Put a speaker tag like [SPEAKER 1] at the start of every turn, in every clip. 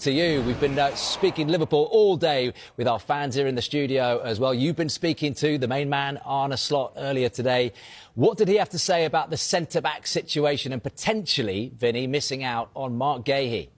[SPEAKER 1] To you, we've been speaking Liverpool all day with our fans here in the studio as well. You've been speaking to the main man, Arne Slot, earlier today. What did he have to say about the centre-back situation and potentially, Vinny, missing out on Marc Guehi?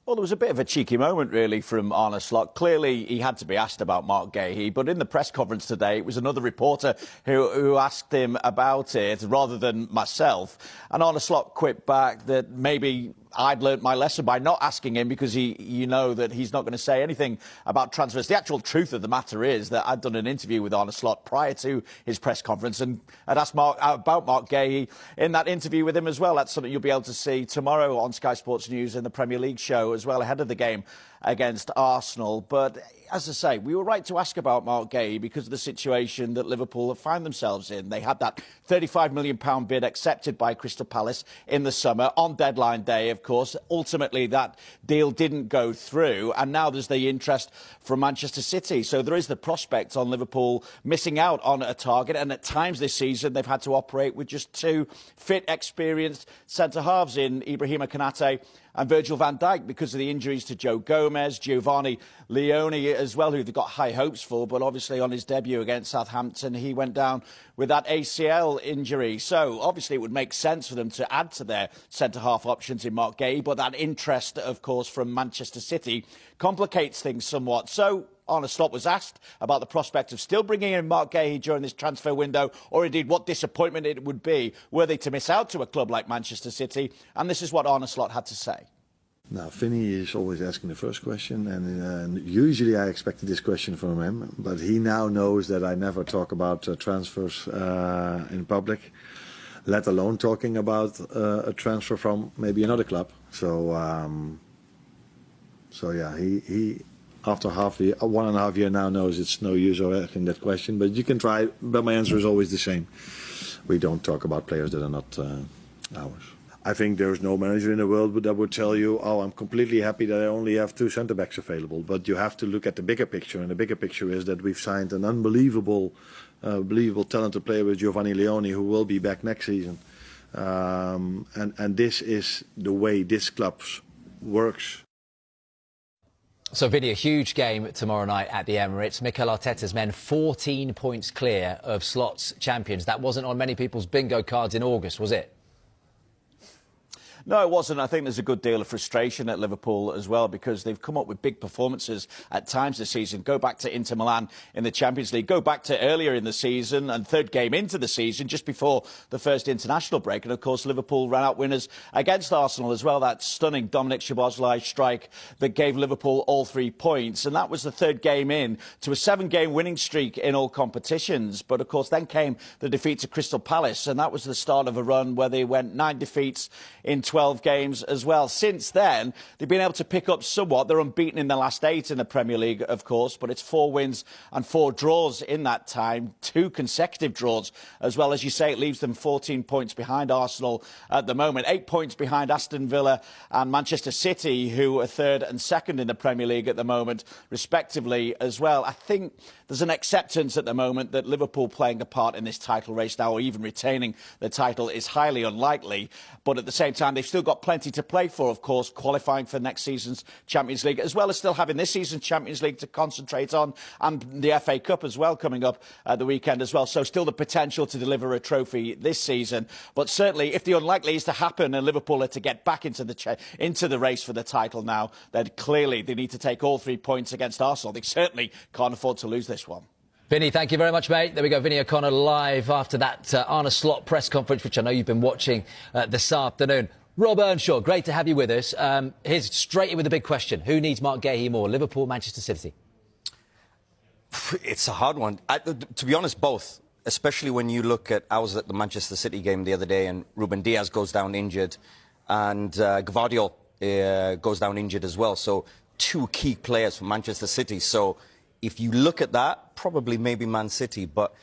[SPEAKER 2] Well, there was a bit of a cheeky moment, really, from Arne Slot. Clearly, he had to be asked about Marc Guehi, but in the press conference today, it was another reporter who asked him about it, rather than myself. And Arne Slot quipped back that maybe I'd learnt my lesson by not asking him, because you know that he's not going to say anything about transfers. The actual truth of the matter is that I'd done an interview with Arne Slot prior to his press conference, and I'd asked about Marc Guehi in that interview with him as well. That's something you'll be able to see tomorrow on Sky Sports News in the Premier League show as well, ahead of the game against Arsenal. But as I say, we were right to ask about Marc Guehi because of the situation that Liverpool have found themselves in. They had that £35 million bid accepted by Crystal Palace in the summer on deadline day, of course. Ultimately, that deal didn't go through, and now there's the interest from Manchester City. So there is the prospect on Liverpool missing out on a target, and at times this season they've had to operate with just two fit, experienced centre-halves in Ibrahima Konate and Virgil van Dijk because of the injuries to Joe Gomez, Giovanni Leone as well, who they've got high hopes for, but obviously on his debut against Southampton, he went down with that ACL injury. So obviously it would make sense for them to add to their centre-half options in Marc Guehi, but that interest, of course, from Manchester City complicates things somewhat. So Arne Slot was asked about the prospect of still bringing in Marc Guehi during this transfer window, or indeed what disappointment it would be were they to miss out to a club like Manchester City. And this is what Arne Slot had to say.
[SPEAKER 3] Now, Vinny is always asking the first question, and usually I expected this question from him, but he now knows that I never talk about transfers in public, let alone talking about a transfer from maybe another club. So yeah, he after 1.5 years now knows it's no use of asking that question, but you can try, but my answer is always the same. We don't talk about players that are not ours. I think there's no manager in the world that would tell you, oh, I'm completely happy that I only have 2 centre-backs available. But you have to look at the bigger picture, and the bigger picture is that we've signed an unbelievable, talented player with Giovanni Leone, who will be back next season. And this is the way this club works.
[SPEAKER 1] So, Vinny, a huge game tomorrow night at the Emirates. Mikel Arteta's men 14 points clear of Slot's champions. That wasn't on many people's bingo cards in August, was it?
[SPEAKER 2] No, it wasn't. I think there's a good deal of frustration at Liverpool as well, because they've come up with big performances at times this season. Go back to Inter Milan in the Champions League. Go back to earlier in the season and third game into the season, just before the first international break. And, of course, Liverpool ran out winners against Arsenal as well. That stunning Dominic Szoboszlai strike that gave Liverpool all 3 points. And that was the third game in to a 7-game winning streak in all competitions. But, of course, then came the defeat to Crystal Palace. And that was the start of a run where they went 9 defeats in 12 games as well. Since then, they've been able to pick up somewhat. They're unbeaten in the last 8 in the Premier League, of course, but it's 4 wins and 4 draws in that time, 2 consecutive draws as well. As you say, it leaves them 14 points behind Arsenal at the moment, 8 points behind Aston Villa and Manchester City, who are 3rd and 2nd in the Premier League at the moment, respectively, as well. I think there's an acceptance at the moment that Liverpool playing a part in this title race now, or even retaining the title, is highly unlikely. But at the same time, they've still got plenty to play for, of course, qualifying for next season's Champions League, as well as still having this season's Champions League to concentrate on, and the FA Cup as well coming up at the weekend as well. So still the potential to deliver a trophy this season. But certainly, if the unlikely is to happen and Liverpool are to get back into the race for the title now, then clearly they need to take all 3 points against Arsenal. They certainly can't afford to lose this one.
[SPEAKER 1] Vinny, thank you very much, mate. There we go, Vinny O'Connor live after that Arne Slot press conference, which I know you've been watching this afternoon. Rob Earnshaw, great to have you with us. Here's straight in with the big question. Who needs Marc Guehi more, Liverpool, Manchester City?
[SPEAKER 4] It's a hard one. To be honest, both. Especially when you look at, I was at the Manchester City game the other day and Ruben Diaz goes down injured and Gvardiol goes down injured as well. So 2 key players for Manchester City. So if you look at that, probably maybe Man City. But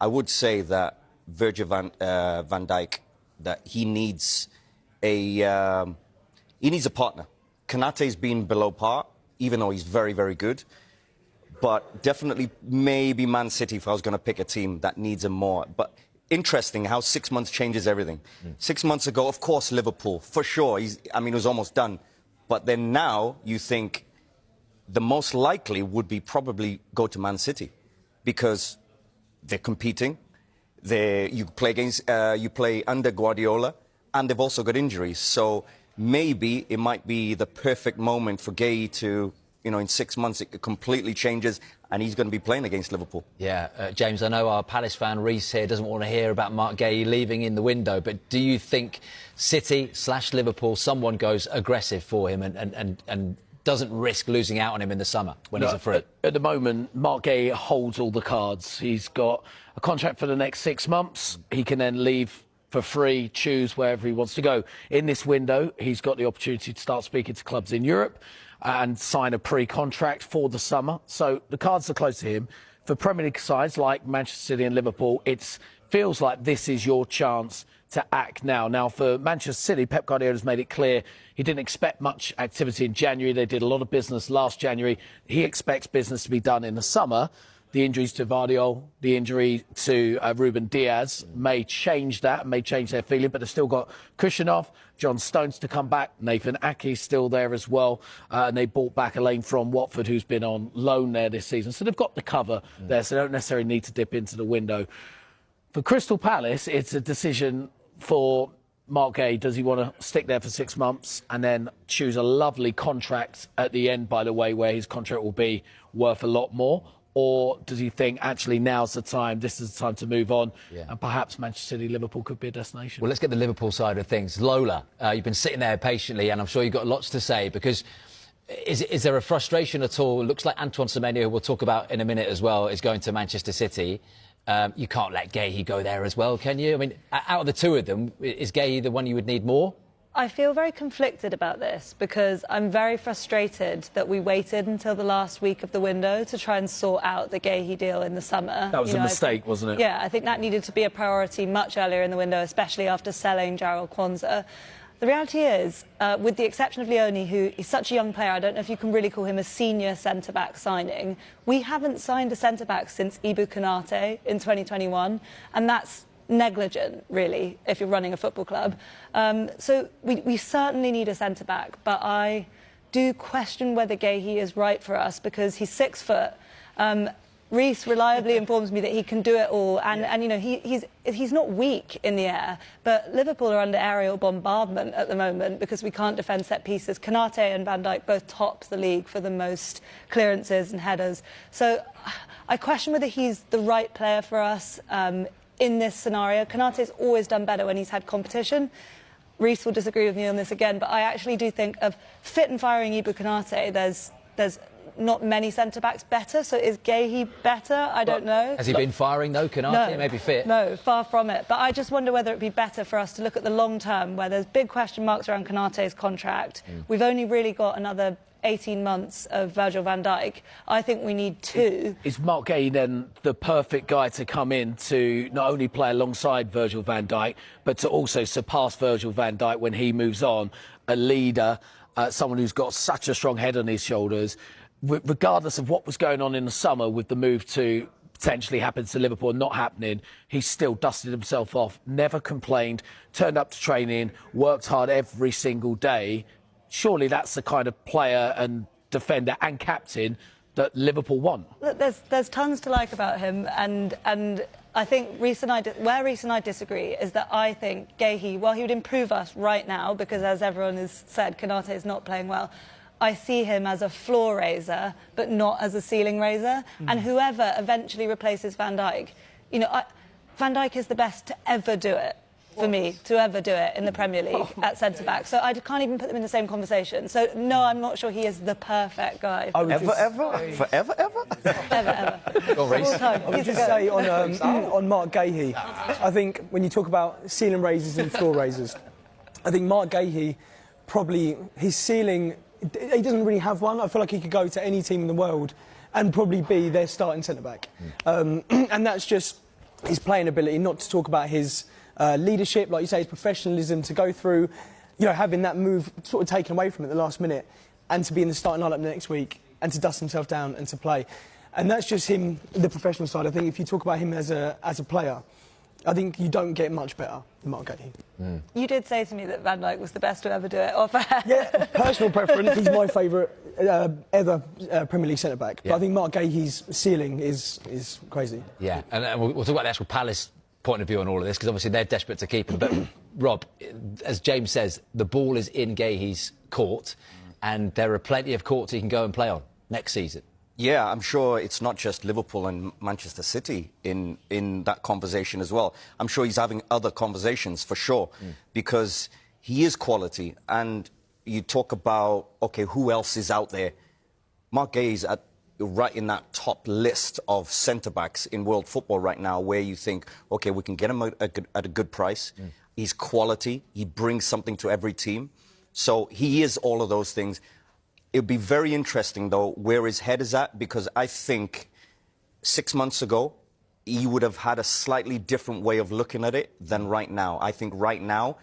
[SPEAKER 4] I would say that Virgil van Dijk, that he needs a partner. Konate's been below par, even though he's very, very good. But definitely maybe Man City if I was going to pick a team that needs him more. But interesting how 6 months changes everything. 6 months ago, of course, Liverpool, for sure. It was almost done. But then now you think the most likely would be probably go to Man City because they're competing. You play under Guardiola, and they've also got injuries. So maybe it might be the perfect moment for Guehi to, in 6 months it completely changes, and he's going to be playing against Liverpool.
[SPEAKER 1] Yeah, James, I know our Palace fan Reece here doesn't want to hear about Marc Guehi leaving in the window, but do you think City/Liverpool, someone goes aggressive for him and doesn't risk losing out on him in the summer when he's a free?
[SPEAKER 5] At the moment, Marc Guehi holds all the cards. He's got a contract for the next 6 months. He can then leave for free, choose wherever he wants to go. In this window, he's got the opportunity to start speaking to clubs in Europe and sign a pre-contract for the summer. So the cards are close to him. For Premier League sides like Manchester City and Liverpool, it feels like this is your chance to act now. Now, for Manchester City, Pep Guardiola has made it clear he didn't expect much activity in January. They did a lot of business last January. He expects business to be done in the summer. The injuries to Vardiol, the injury to Ruben Diaz may change that, may change their feeling, but they've still got Kushinov, John Stones to come back, Nathan Ake's still there as well, and they brought back Elaine from Watford, who's been on loan there this season. So they've got the cover there, so they don't necessarily need to dip into the window. For Crystal Palace, it's a decision for Marc Guehi. Does he want to stick there for 6 months and then choose a lovely contract at the end, by the way, where his contract will be worth a lot more? Or does he think, actually, now's the time, this is the time to move on, and perhaps Manchester City, Liverpool could be a destination?
[SPEAKER 1] Well, let's get the Liverpool side of things. Lola, you've been sitting there patiently, and I'm sure you've got lots to say, because is there a frustration at all? It looks like Antoine Semenyo, who we'll talk about in a minute as well, is going to Manchester City. You can't let Guehi go there as well, can you? I mean, out of the two of them, is Guehi the one you would need more?
[SPEAKER 6] I feel very conflicted about this because I'm very frustrated that we waited until the last week of the window to try and sort out the Guehi deal in the summer.
[SPEAKER 5] That was a mistake, wasn't it?
[SPEAKER 6] Yeah, I think that needed to be a priority much earlier in the window, especially after selling Jarrell Kwanzaa. The reality is, with the exception of Leone, who is such a young player, I don't know if you can really call him a senior centre-back signing, we haven't signed a centre-back since Ibu Konate in 2021, and that's negligent, really, if you're running a football club. So we certainly need a centre-back, but I do question whether Guehi is right for us because he's 6 foot. Reece reliably informs me that he can do it all, and you know, he's not weak in the air, but Liverpool are under aerial bombardment at the moment because we can't defend set pieces. Konate and Van Dijk both top the league for the most clearances and headers. So I question whether he's the right player for us in this scenario. Konate's always done better when he's had competition. Reece will disagree with me on this again, but I actually do think of fit and firing Ibu Konate, there's not many centre-backs better, so is Guehi better? I don't know.
[SPEAKER 1] Has he been firing, though, Konate?
[SPEAKER 6] No,
[SPEAKER 1] Maybe fit?
[SPEAKER 6] No, far from it. But I just wonder whether it'd be better for us to look at the long term, where there's big question marks around Konate's contract. We've only really got another 18 months of Virgil van Dijk. I think we need 2.
[SPEAKER 5] Is Marc Guehi then the perfect guy to come in to not only play alongside Virgil van Dijk, but to also surpass Virgil van Dijk when he moves on? A leader, someone who's got such a strong head on his shoulders. Regardless of what was going on in the summer with the move to potentially happen to Liverpool and not happening, he still dusted himself off, never complained, turned up to training, worked hard every single day. Surely that's the kind of player and defender and captain that Liverpool want.
[SPEAKER 6] Look, there's tons to like about him, and I think where Reece and I disagree is that I think Guehi, while he would improve us right now, because as everyone has said, Konate is not playing well, I see him as a floor raiser, but not as a ceiling raiser. And whoever eventually replaces Van Dijk, you know, Van Dijk is the best to ever do it. For me, to ever do it in the Premier League at centre-back. So I can't even put them in the same conversation. So, no, I'm not sure he is the perfect guy.
[SPEAKER 2] Ever? Forever, ever?
[SPEAKER 6] Ever.
[SPEAKER 1] Go on, Reece.
[SPEAKER 7] I would just say on Marc Guehi, I think when you talk about ceiling raisers and floor raisers, I think Marc Guehi, probably his ceiling, he doesn't really have one. I feel like he could go to any team in the world and probably be their starting centre-back. And that's just his playing ability, not to talk about his leadership, like you say, his professionalism, to go through, you know, having that move sort of taken away from it at the last minute and to be in the starting lineup next week and to dust himself down and to play. And that's just him, the professional side. I think if you talk about him as a player, I think you don't get much better than Marc Guehi.
[SPEAKER 6] You did say to me that Van Dijk was the best to ever do it off air.
[SPEAKER 7] Yeah, personal preference. He's my favourite ever Premier League centre-back. But I think Marc Guehi's ceiling is crazy.
[SPEAKER 1] Yeah, and we'll talk about the actual Palace point of view on all of this, because obviously they're desperate to keep him. But, Rob, as James says, the ball is in Guehi's court, and there are plenty of courts he can go and play on next season.
[SPEAKER 4] Yeah, I'm sure it's not just Liverpool and Manchester City in that conversation as well. I'm sure he's having other conversations for sure, because he is quality. And you talk about, OK, who else is out there? Marc Guehi's right in that top list of centre-backs in world football right now, where you think, OK, we can get him at a good price. He's quality. He brings something to every team. So he is all of those things. It would be very interesting, though, where his head is at, because I think 6 months ago, he would have had a slightly different way of looking at it than right now. I think right now,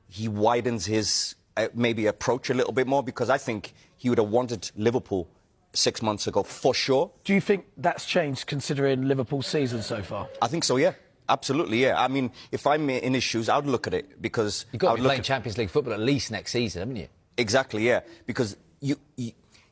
[SPEAKER 4] he widens his maybe approach a little bit more, because I think he would have wanted Liverpool 6 months ago, for sure.
[SPEAKER 5] Do you think that's changed considering Liverpool's season so far?
[SPEAKER 4] I think so, yeah. Absolutely, yeah. I mean, if I'm in his shoes, I'd look at it, because
[SPEAKER 1] You've got to be playing Champions League football at least next season, haven't you?
[SPEAKER 4] Exactly, yeah. Because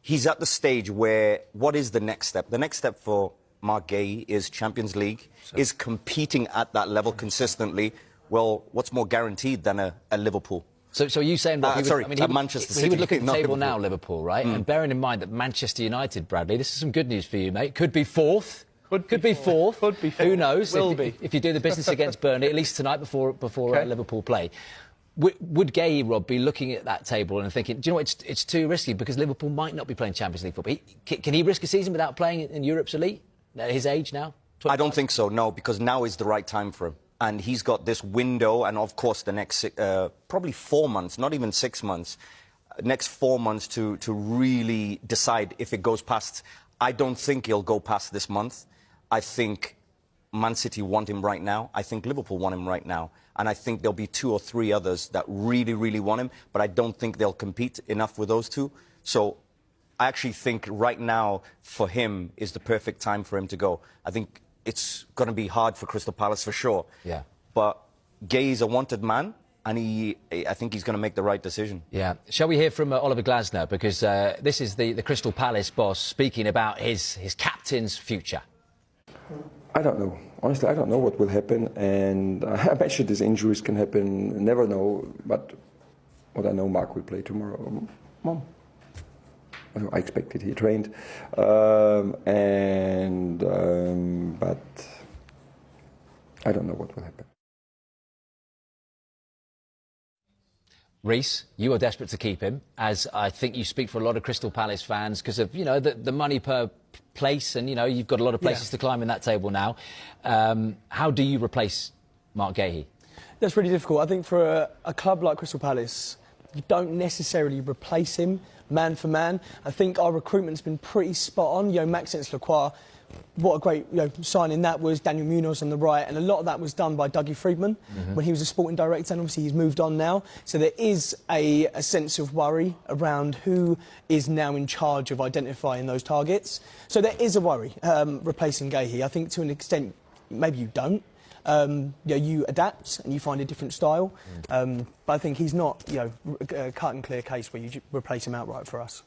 [SPEAKER 4] he's at the stage where, what is the next step? The next step for Marc Guehi is Champions League, is competing at that level consistently. Well, what's more guaranteed than a Liverpool?
[SPEAKER 1] So are you saying...
[SPEAKER 4] Manchester City.
[SPEAKER 1] He would look at the table
[SPEAKER 4] Liverpool.
[SPEAKER 1] Now, Liverpool, right? And bearing in mind that Manchester United, Bradley, this is some good news for you, mate. Could be fourth. Could be fourth.
[SPEAKER 5] Could be fourth.
[SPEAKER 1] Who knows?
[SPEAKER 5] If
[SPEAKER 1] you do the business against Burnley, at least tonight before Liverpool play. Would Guehi, Rob, be looking at that table and thinking, do you know what, it's too risky because Liverpool might not be playing Champions League football? Can he risk a season without playing in Europe's elite at his age now? 25?
[SPEAKER 4] I don't think so, no, because now is the right time for him. And he's got this window, and of course the next probably 4 months, not even 6 months, next 4 months to really decide if it goes past. I don't think he'll go past this month. I think Man City want him right now. I think Liverpool want him right now. And I think there'll be 2 or 3 others that really, really want him. But I don't think they'll compete enough with those two. So I actually think right now for him is the perfect time for him to go. I think it's going to be hard for Crystal Palace for sure.
[SPEAKER 1] Yeah.
[SPEAKER 4] But Guehi is a wanted man. And I think he's going to make the right decision.
[SPEAKER 1] Yeah. Shall we hear from Oliver Glasner? Because this is the Crystal Palace boss speaking about his captain's future.
[SPEAKER 8] I don't know. Honestly, I don't know what will happen. And I mentioned these injuries can happen. Never know. But what I know, Marc will play tomorrow. Well, I expected he trained. But I don't know what will happen.
[SPEAKER 1] Reece, you are desperate to keep him, as I think you speak for a lot of Crystal Palace fans because of, the money per place, and, you've got a lot of places to climb in that table now. How do you replace Marc Guehi?
[SPEAKER 7] That's really difficult. I think for a club like Crystal Palace, you don't necessarily replace him man for man. I think our recruitment's been pretty spot on. Maxence Lacroix, what a great signing that was. Daniel Munoz on the right, and a lot of that was done by Dougie Freedman when he was a sporting director, and obviously he's moved on now. So there is a sense of worry around who is now in charge of identifying those targets. So there is a worry replacing Guehi. I think to an extent maybe you don't. You adapt and you find a different style. But I think he's not a cut and clear case where you replace him outright for us.